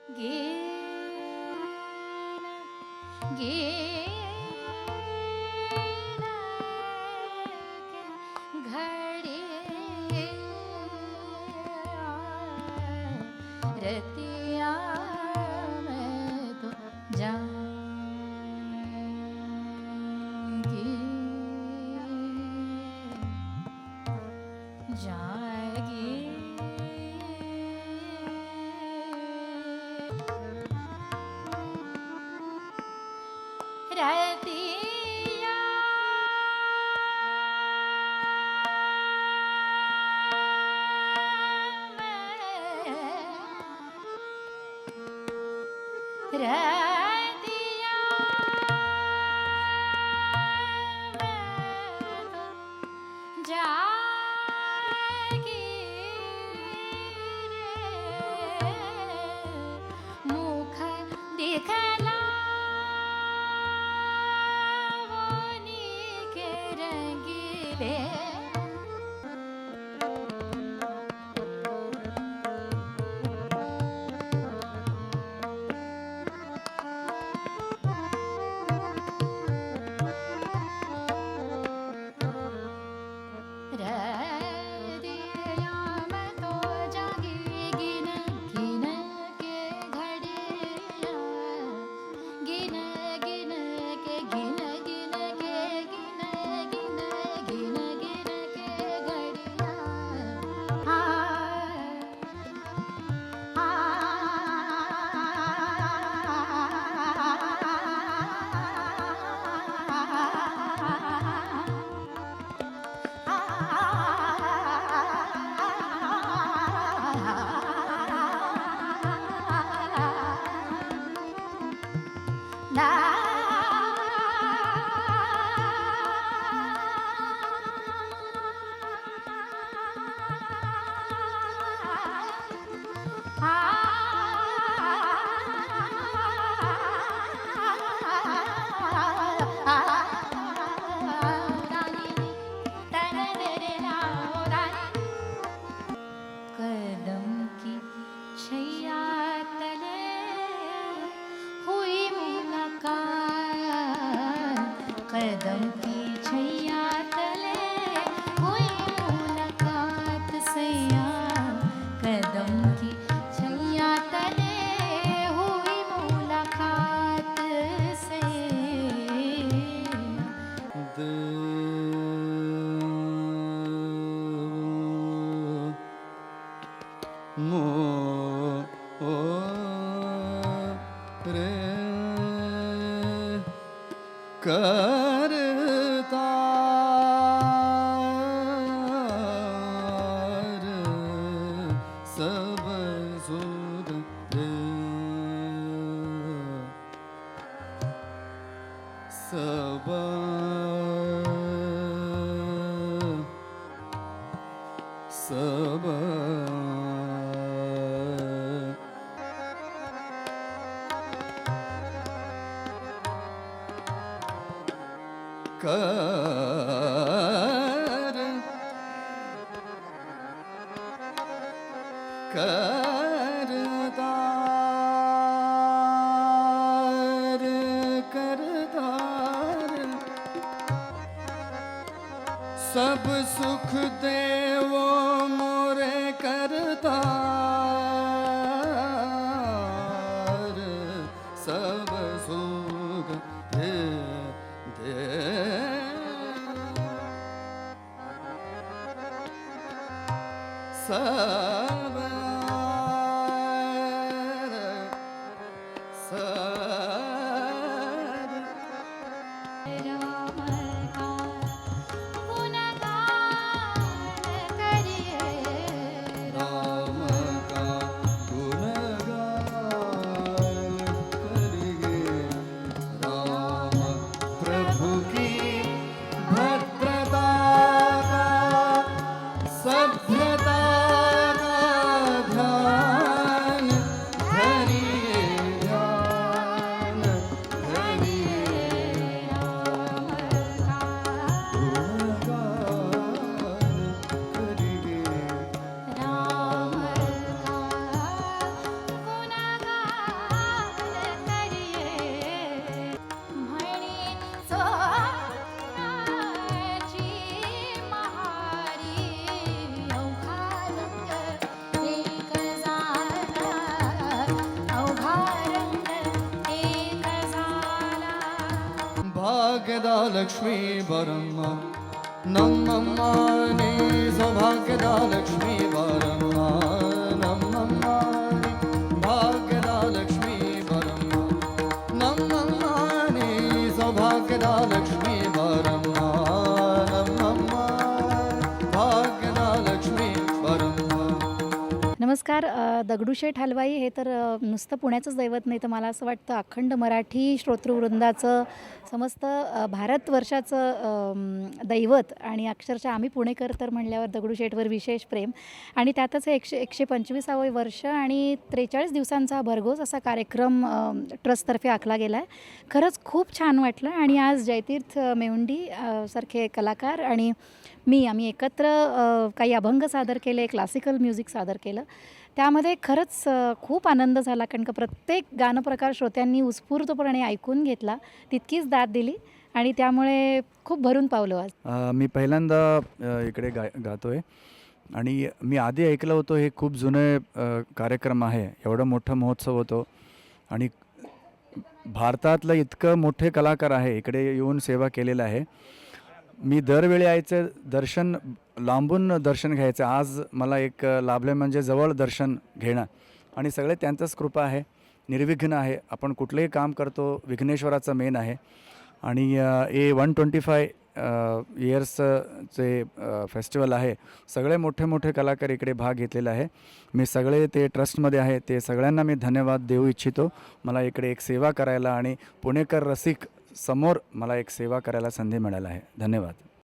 गीन गीन के घड़ी रतिया में तो जाऊंगी जाएगी रतिया में रतिया में तो जाएगी रे मुख दिखला के रंगीले रतिया में तो जागी गिन गिन के घड़िया गिन गिन के गिन गिन के गिन गिन गिन गिन के घड़िया हाय कदम की छैया तले हुई मुलाकात कदम की छैया तले हुई मुलाकात सैया कदम की छैया तले हुई मुलाकात से मो ओ रे करतार सब सुध रे सब सब कर करतार करतार सब सुख देवो मोरे करतार सब सुख दे दे सब सब राम का गुणगान करिए राम का गुणगान करिए राम प्रभु की भद्रता का सभ्यता का ध्यान धरिए ध्यान धरिए राम का गुणगान करिए राम का गुणगान ಭಾಗ್ಯದ ಲಕ್ಷ್ಮೀ ಬರಮ್ಮ ನಮ್ಮಮ್ಮ ನೀ ಸೌಭಾಗ್ಯದ ಲಕ್ಷ್ಮೀ ಬರಮ್ಮ ನಮ್ಮಮ್ಮ ನೀ ಭಾಗ್ಯದ ಲಕ್ಷ್ಮೀ ಬರಮ್ಮ ನಮ್ಮಮ್ಮ ನೀ ಸೌಭಾಗ್ಯದ ಲಕ್ಷ್ಮೀ ಬರಮ್ಮ ನಮ್ಮಮ್ಮ ಭಾಗ್ಯದ ಲಕ್ಷ್ಮೀ ಬರಮ್ಮ. नमस्कार. दगडूशेठ हलवाई हे तर नुसतं पुण्याचंच दैवत नाही तर मला असं वाटतं अखंड मराठी श्रोतृवृंदाचं समस्त भारतवर्षाचं दैवत आणि अक्षरशः आम्ही पुणेकर तर म्हणल्यावर दगडूशेठवर विशेष प्रेम आणि त्यातच हे 125वे वर्ष आणि 43 दिवसांचा भरघोस असा कार्यक्रम ट्रस्टतर्फे आखला गेला आहे. खरंच खूप छान वाटलं आणि आज जयतीर्थ मेवुंडी सारखे कलाकार आणि आम्ही एकत्र काही अभंग सादर केले, क्लासिकल म्युझिक सादर केलं. त्यामध्ये खरंच खूप आनंद झाला कारण का प्रत्येक गानप्रकार श्रोत्यांनी उत्स्फूर्तपणे ऐकून घेतला, तितकीच दाद दिली आणि त्यामुळे खूप भरून पावलो आज. मी पहिल्यांदा इकडे गातो आहे आणि मी आधी ऐकलं होतं हे खूप जुने कार्यक्रम आहे, एवढं मोठं महोत्सव होतो आणि भारतातलं इतकं मोठे कलाकार आहे इकडे येऊन सेवा केलेलं आहे. मी दरवेळी यायचं दर्शन लांबून दर्शन घ्यायचं, आज मला एक लाभले म्हणजे जवळ दर्शन घेणं आणि सगळे त्यांचंच कृपा आहे, निर्विघ्न आहे. आपण कुठलंही काम करतो विघ्नेश्वराचं मेन आहे आणि हे 125 इयर्सचे फेस्टिवल आहे. सगळे मोठे मोठे कलाकार इकडे भाग घेतलेला आहे. मी सगळे ते ट्रस्टमध्ये आहे ते सगळ्यांना मी धन्यवाद देऊ इच्छितो. मला इकडे एक सेवा करायला आणि पुणेकर रसिक समोर मला एक सेवा करायला संधी मिळाली आहे. धन्यवाद.